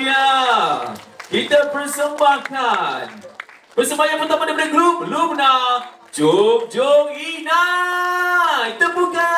dia. Kita persembahkan persembahan pertama daripada grup Lumna, Jom Jom Inai. Tepukan.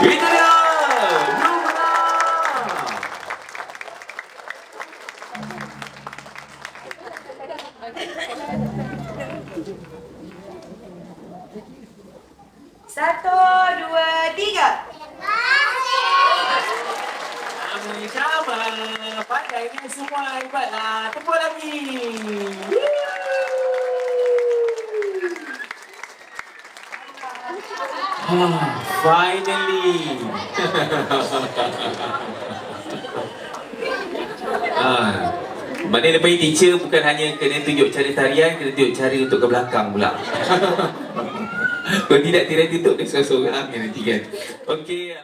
Itu dia, Lumna. Satu, dua, tiga. Sama-sama. Pandai ni semua, hebatlah. Tepuk lagi. Finally. Mana lepas teacher bukan hanya kena tunjuk cara tarian, kena tunjuk cara untuk ke belakang pula. Kalau tidak, tirai tutup dia seorang-seorang nanti kan. Okey.